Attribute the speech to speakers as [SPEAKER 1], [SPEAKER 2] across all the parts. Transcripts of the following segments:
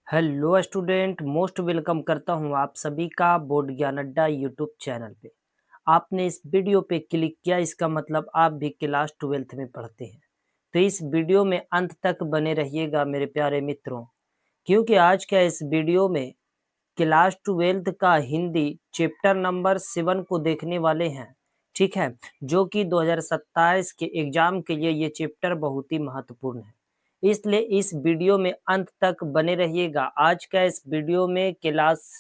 [SPEAKER 1] Hello student, most welcome करता हूं आप सभी का बोर्ड ज्ञान अड्डा यूट्यूब चैनल पे। आपने इस वीडियो पे क्लिक किया, इसका मतलब आप भी क्लास 12th में पढ़ते हैं। तो इस वीडियो में अंत तक बने रहिएगा मेरे प्यारे मित्रों, क्योंकि आज का इस वीडियो में क्लास 12th का हिंदी चैप्टर नंबर 7 को देखने वाले हैं। ठीक है, जो कि 2027 के एग्जाम के लिए ये चैप्टर बहुत ही महत्वपूर्ण है, इसलिए इस वीडियो में अंत तक बने रहिएगा। आज का इस वीडियो में class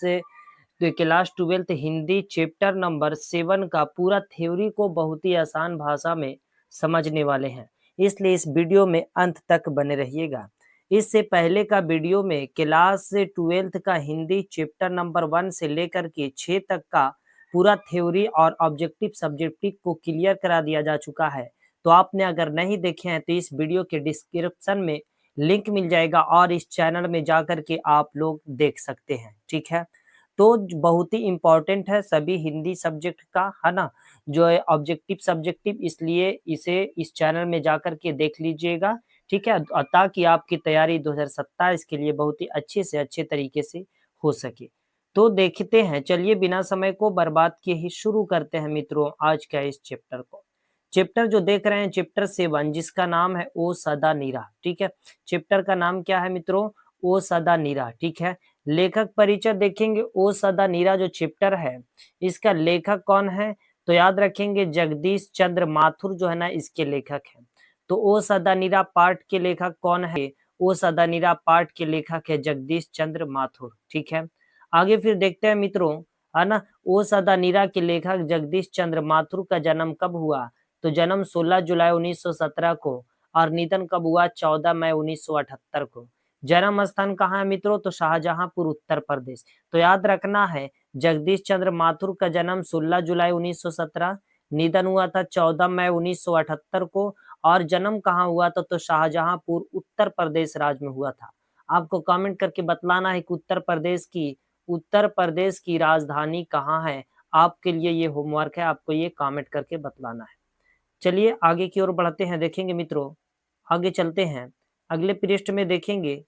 [SPEAKER 1] 12th Hindi chapter number 7 का पूरा थ्योरी को बहुत ही आसान भाषा में समझने वाले हैं, इसलिए इस वीडियो में अंत तक बने रहिएगा। इससे पहले का वीडियो में क्लास 12th का हिंदी चैप्टर नंबर 1 से लेकर के 6 तक का पूरा थ्योरी और ऑब्जेक्टिव सब्जेक्टिव को क्लियर करा दिया जा चुका है। तो आपने अगर नहीं देखे हैं तो इस वीडियो के डिस्क्रिप्शन में लिंक मिल जाएगा और इस चैनल में जाकर के आप लोग देख सकते हैं। ठीक है, तो बहुत ही इम्पोर्टेंट है सभी हिंदी सब्जेक्ट का, है ना, जो है ऑब्जेक्टिव सब्जेक्टिव, इसलिए इसे इस चैनल में जाकर के देख लीजिएगा। ठीक है, ताकि आपकी तैयारी 2027 के लिए बहुत ही अच्छे से अच्छे तरीके से हो सके। तो देखते हैं, चलिए बिना समय को बर्बाद किए ही शुरू करते हैं मित्रों आज का इस चैप्टर को। चैप्टर जो देख रहे हैं चैप्टर 7, जिसका नाम है ओ सदा नीरा। ठीक है, चैप्टर का नाम क्या है मित्रों? ओ सदा नीरा। ठीक है, लेखक परिचय देखेंगे। ओ सदा नीरा जो चैप्टर है, इसका लेखक कौन है? तो याद रखेंगे जगदीश चंद्र माथुर जो है ना, इसके लेखक हैं। तो ओ सदा नीरा पाठ के लेखक कौन है? ओ सदा नीरा पाठ के लेखक है जगदीश चंद्र माथुर। ठीक है, आगे फिर देखते हैं मित्रों, है ना। ओ सदा नीरा के लेखक जगदीश चंद्र माथुर का जन्म कब हुआ? तो जन्म 16 जुलाई 1917 को और निधन कब हुआ? 14 मई 1978 को। जन्म स्थान कहाँ है मित्रों? तो शाहजहांपुर, उत्तर प्रदेश। तो याद रखना है, जगदीश चंद्र माथुर का जन्म 16 जुलाई 1917, निधन हुआ था 14 मई 1978 को, और जन्म कहाँ हुआ था? तो शाहजहांपुर, उत्तर प्रदेश राज्य में हुआ था। आपको कमेंट करके बतलाना है कि उत्तर प्रदेश की राजधानी कहाँ है। आपके लिए ये होमवर्क है, आपको ये कमेंट करके बतलाना है। चलिए आगे की ओर बढ़ते हैं, देखेंगे मित्रों, आगे चलते हैं। अगले पृष्ठ में देखेंगे,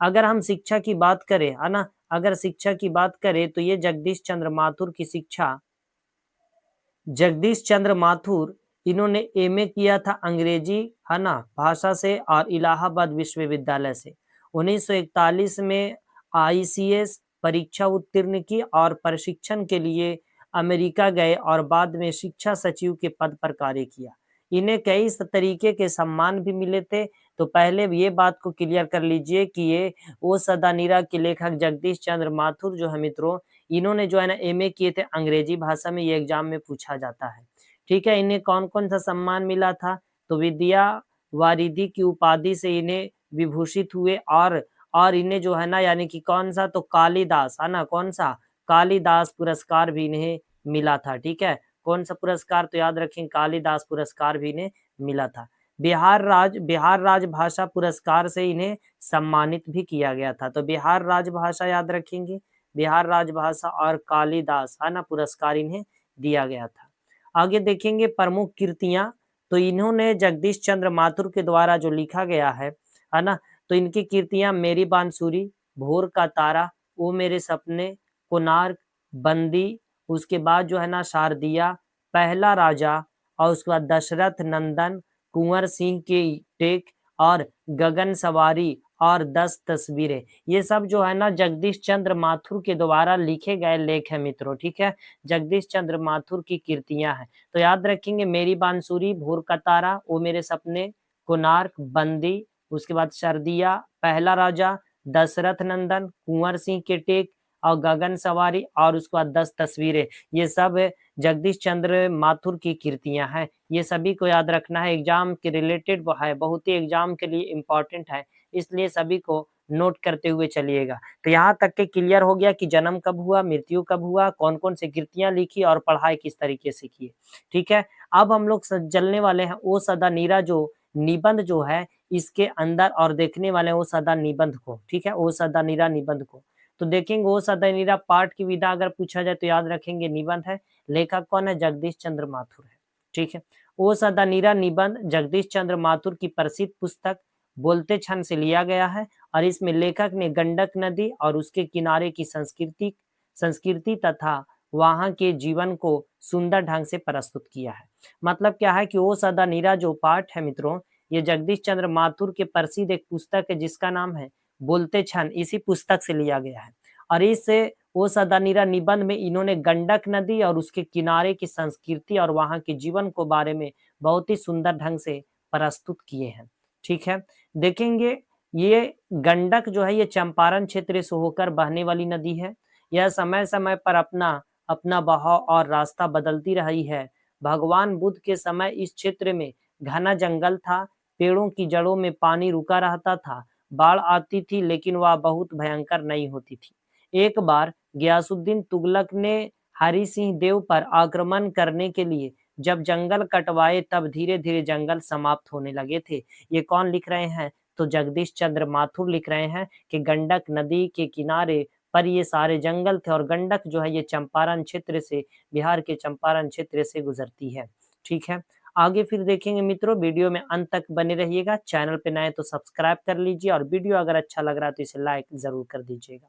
[SPEAKER 1] अगर हम शिक्षा की बात करें, है ना, अगर शिक्षा की बात करें तो ये जगदीश चंद्र माथुर, इन्होंने एमए किया था अंग्रेजी, है ना, भाषा से और इलाहाबाद विश्वविद्यालय से। 1941 में आईसीएस परीक्षा उत्तीर्ण की और प्रशिक्षण के लिए अमेरिका गए और बाद में शिक्षा सचिव के पद पर कार्य किया। इन्हें कई तरीके के सम्मान भी मिले थे। तो पहले ये बात को क्लियर कर लीजिए कि ये ओ सदा नीरा के लेखक जगदीश चंद्र माथुर जो है मित्रों, इन्होंने जो है ना एमए किए थे अंग्रेजी भाषा में, ये एग्जाम में पूछा जाता है। ठीक है, इन्हें कौन कौन सा सम्मान मिला था? तो विद्या वारिधि की उपाधि से इन्हें विभूषित हुए, और इन्हें जो है ना, यानी कि कौन सा? तो कालिदास, है ना, कौन सा? कालिदास पुरस्कार भी इन्हें मिला था। ठीक है, कौन सा पुरस्कार? तो याद रखें, कालिदास पुरस्कार भी इन्हें मिला था। बिहार राजभाषा पुरस्कार से इन्हें सम्मानित भी किया गया था। तो बिहार राजभाषा याद रखेंगे, बिहार राजभाषा और कालिदास, है ना, पुरस्कार इन्हें दिया गया था। आगे देखेंगे प्रमुख कृतियां, तो इन्होंने जगदीश चंद्र माथुर के द्वारा जो लिखा गया है ना, तो इनकी कृतियां मेरी बांसुरी, भोर का तारा, ओ मेरे सपने, कोणार्क, बंदी, उसके बाद जो है ना शारदिया, पहला राजा, और उसके बाद दशरथ नंदन, कुंवर सिंह की टेक, और गगन सवारी, और 10 तस्वीरें, ये सब जो है ना जगदीश चंद्र माथुर के द्वारा लिखे गए लेख है मित्रों। ठीक है, जगदीश चंद्र माथुर की कृतियां हैं। तो याद रखेंगे मेरी बांसुरी, भोर का तारा, ओ मेरे सपने, कोणार्क, बंदी, उसके बाद सर्दिया, पहला राजा, दशरथ नंदन, कुंवर सिंह के टेक, और गगन सवारी, और उसके बाद 10 तस्वीरें, ये सब जगदीश चंद्र माथुर की कृतियां हैं। ये सभी को याद रखना है, एग्जाम के रिलेटेड वो है, बहुत ही एग्जाम के लिए इम्पोर्टेंट है, इसलिए सभी को नोट करते हुए चलिएगा। तो यहाँ तक के क्लियर हो गया कि जन्म कब हुआ, मृत्यु कब हुआ, कौन कौन सी कृतियां लिखी और पढ़ाई किस तरीके से की। ठीक है, अब हम लोग चलने वाले हैं ओ सदा नीरा जो निबंध जो है इसके अंदर, और देखने वाले हैं ओ सदा निबंध को। ठीक है, ओ सदा नीरा निबंध को तो देखेंगे। ओ सदा नीरा पाठ की विधा अगर पूछा जाए तो याद रखेंगे निबंध है, लेखक कौन है? जगदीश चंद्र माथुर है। ठीक है, ओ सदा नीरा निबंध जगदीश चंद्र माथुर की प्रसिद्ध पुस्तक बोलते क्षण से लिया गया है, और इसमें लेखक ने गंडक नदी और उसके किनारे की संस्कृति तथा वहाँ के जीवन को सुंदर ढंग से प्रस्तुत किया है। मतलब क्या है कि ओ सदा नीरा जो पाठ है मित्रों, ये जगदीश चंद्र माथुर के प्रसिद्ध एक पुस्तक है जिसका नाम है बोलते क्षण, इसी पुस्तक से लिया गया है। और इस ओ सदा नीरा निबंध में इन्होंने गंडक नदी और उसके किनारे की संस्कृति और वहाँ के जीवन को बारे में बहुत ही सुंदर ढंग से प्रस्तुत किए हैं। ठीक है, देखेंगे ये गंडक जो है ये चंपारण क्षेत्र से होकर बहने वाली नदी है। यह समय समय पर अपना अपना बहाव और रास्ता बदलती रही है। भगवान बुद्ध के समय इस क्षेत्र में घना जंगल था, पेड़ों की जड़ों में पानी रुका रहता था, बाढ़ आती थी लेकिन वह बहुत भयंकर नहीं होती थी। एक बार गयासुद्दीन तुगलक ने हरि सिंह देव पर आक्रमण करने के लिए जब जंगल कटवाए तब धीरे धीरे जंगल समाप्त होने लगे थे। ये कौन लिख रहे हैं? तो जगदीश चंद्र माथुर लिख रहे हैं कि गंडक नदी के किनारे पर ये सारे जंगल थे और गंडक जो है ये चंपारण क्षेत्र से, बिहार के चंपारण क्षेत्र से गुजरती है। ठीक है, आगे फिर देखेंगे मित्रों, वीडियो में अंत तक बने रहिएगा। चैनल पे नए तो सब्सक्राइब कर लीजिए और वीडियो अगर अच्छा लग रहा है तो इसे लाइक जरूर कर दीजिएगा।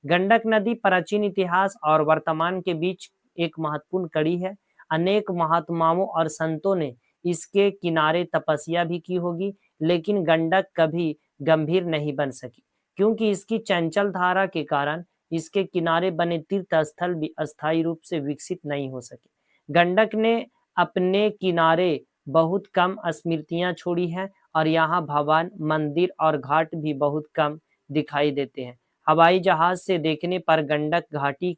[SPEAKER 1] गंडक नदी प्राचीन इतिहास और वर्तमान के बीच एक महत्वपूर्ण कड़ी है। अनेक महात्माओं और संतों ने इसके किनारे तपस्या भी की होगी, लेकिन गंडक कभी गंभीर नहीं बन सकी क्योंकि इसकी चंचल धारा के कारण इसके किनारे बने तीर्थ स्थल भी अस्थायी रूप से विकसित नहीं हो सके। गंडक ने अपने किनारे बहुत कम स्मृतियां छोड़ी हैं और यहाँ भवन, मंदिर और घाट भी बहुत कम दिखाई देते हैं। हवाई जहाज से देखने पर गंडक घाटी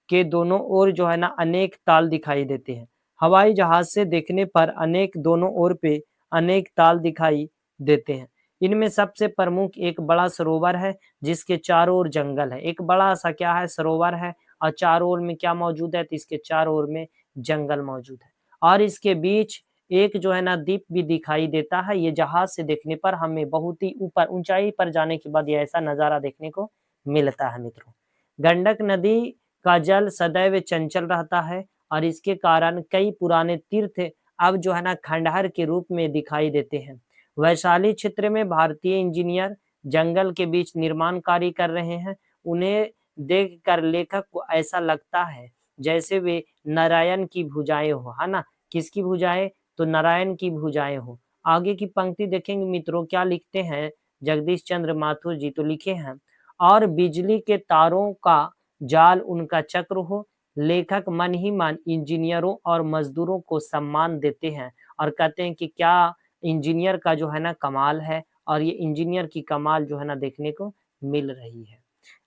[SPEAKER 1] के दोनों ओर जो है ना अनेक ताल दिखाई देते हैं। हवाई जहाज से देखने पर अनेक दोनों ओर पे अनेक ताल दिखाई देते हैं। इनमें सबसे प्रमुख एक बड़ा सरोवर है जिसके चारों ओर जंगल है। एक बड़ा सा क्या है, सरोवर है और चारों ओर में क्या मौजूद है, तो इसके चारों ओर में जंगल मौजूद है और इसके बीच एक जो है ना द्वीप भी दिखाई देता है। ये जहाज से देखने पर हमें बहुत ही ऊपर ऊंचाई पर जाने के बाद ये ऐसा नजारा देखने को मिलता है मित्रों। गंडक नदी का जल सदैव चंचल रहता है और इसके कारण कई पुराने तीर्थ अब जो है ना खंडहर के रूप में दिखाई देते हैं। वैशाली क्षेत्र में भारतीय इंजीनियर जंगल के बीच निर्माण कार्य कर रहे हैं। उन्हें देखकर लेखक को ऐसा लगता है जैसे वे नारायण की भुजाएं हो, है ना। किसकी भुजाएं? तो नारायण की भुजाएं हो। आगे की पंक्ति देखेंगे मित्रों, क्या लिखते हैं जगदीश चंद्र माथुर जी? तो लिखे हैं, और बिजली के तारों का जाल उनका चक्र हो। लेखक मन ही मन इंजीनियरों और मजदूरों को सम्मान देते हैं और कहते हैं कि क्या इंजीनियर का जो है ना कमाल है, और ये इंजीनियर की कमाल जो है ना देखने को मिल रही है।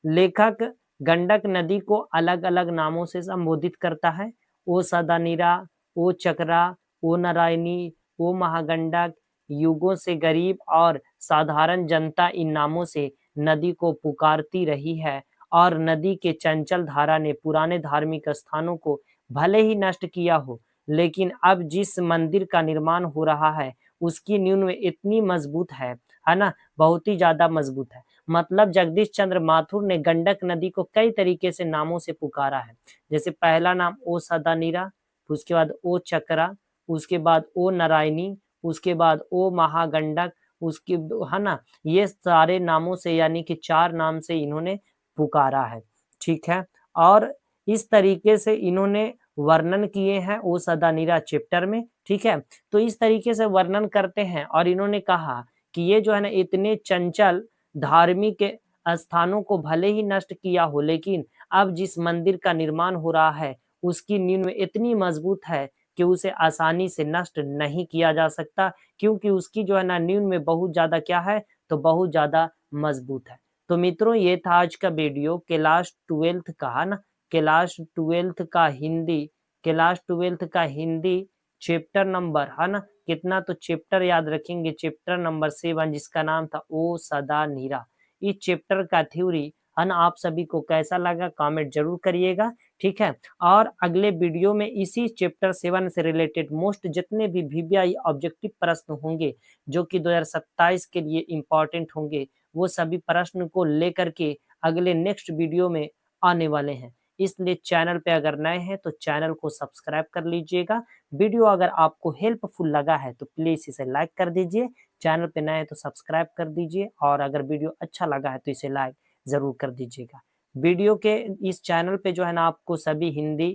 [SPEAKER 1] लेखक गंडक नदी को अलग अलग नामों से संबोधित करता है। ओ सदानीरा, ओ चक्रा, ओ नारायणी, ओ महागंडक। युगों से गरीब और साधारण जनता इन नामों से नदी को पुकारती रही है और नदी के चंचल धारा ने पुराने धार्मिक स्थानों को भले ही नष्ट किया हो, लेकिन अब जिस मंदिर का निर्माण हो रहा है उसकी नींव में इतनी मजबूत है ना, बहुत ही ज्यादा मजबूत है। मतलब जगदीश चंद्र माथुर ने गंडक नदी को कई तरीके से नामों से पुकारा है। जैसे पहला नाम ओ सदानीरा, उसके बाद ओ चक्रा, उसके बाद ओ नारायणी, उसके बाद ओ महागंडक, उसके, है ना, ये सारे नामों से यानी कि 4 नाम से इन्होंने पुकारा है। ठीक है, और इस तरीके से इन्होंने वर्णन किए हैं ओ सदानीरा चैप्टर में। ठीक है, तो इस तरीके से वर्णन करते हैं और इन्होंने कहा कि ये जो है ना इतने चंचल धार्मिक स्थानों को भले ही नष्ट किया हो, लेकिन अब जिस मंदिर का निर्माण हो रहा है उसकी नींव इतनी मजबूत है कि उसे आसानी से नष्ट नहीं किया जा सकता, क्योंकि उसकी जो है ना नींव में बहुत ज्यादा क्या है, तो बहुत ज्यादा मजबूत है। तो मित्रों ये था आज का वीडियो क्लास 12th का, है ना, क्लास 12th का हिंदी चैप्टर नंबर, है ना, कितना, तो चैप्टर याद रखेंगे, चैप्टर नंबर 7 जिसका नाम था ओ सदा नीरा। इस चैप्टर का थ्योरी, है ना, आप सभी को कैसा लगा कमेंट जरूर करिएगा। ठीक है, और अगले वीडियो में इसी चैप्टर 7 से रिलेटेड मोस्ट जितने भी वीवीआई ऑब्जेक्टिव प्रश्न होंगे जो कि 2027 के लिए इम्पोर्टेंट होंगे, वो सभी प्रश्न को लेकर के अगले नेक्स्ट वीडियो में आने वाले हैं। इसलिए चैनल पे अगर नए हैं तो चैनल को सब्सक्राइब कर लीजिएगा, वीडियो अगर आपको हेल्पफुल लगा है तो प्लीज़ इसे लाइक कर दीजिए, चैनल पे नए हैं तो सब्सक्राइब कर दीजिए और अगर वीडियो अच्छा लगा है तो इसे लाइक ज़रूर कर दीजिएगा। वीडियो के इस चैनल पे जो है ना आपको सभी हिंदी,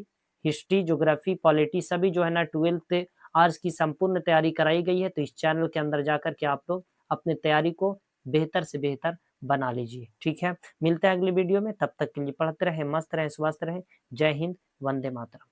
[SPEAKER 1] हिस्ट्री, ज्योग्राफी, पॉलिटी सभी जो है ना 12th आर्ट्स की संपूर्ण तैयारी कराई गई है, तो इस चैनल के अंदर जाकर के आप लोग अपनी तैयारी को बेहतर से बेहतर बना लीजिए, ठीक है? मिलते हैं अगली वीडियो में, तब तक के लिए पढ़ते रहें, मस्त रहें, स्वस्थ रहें। जय हिंद, वंदे मातरम।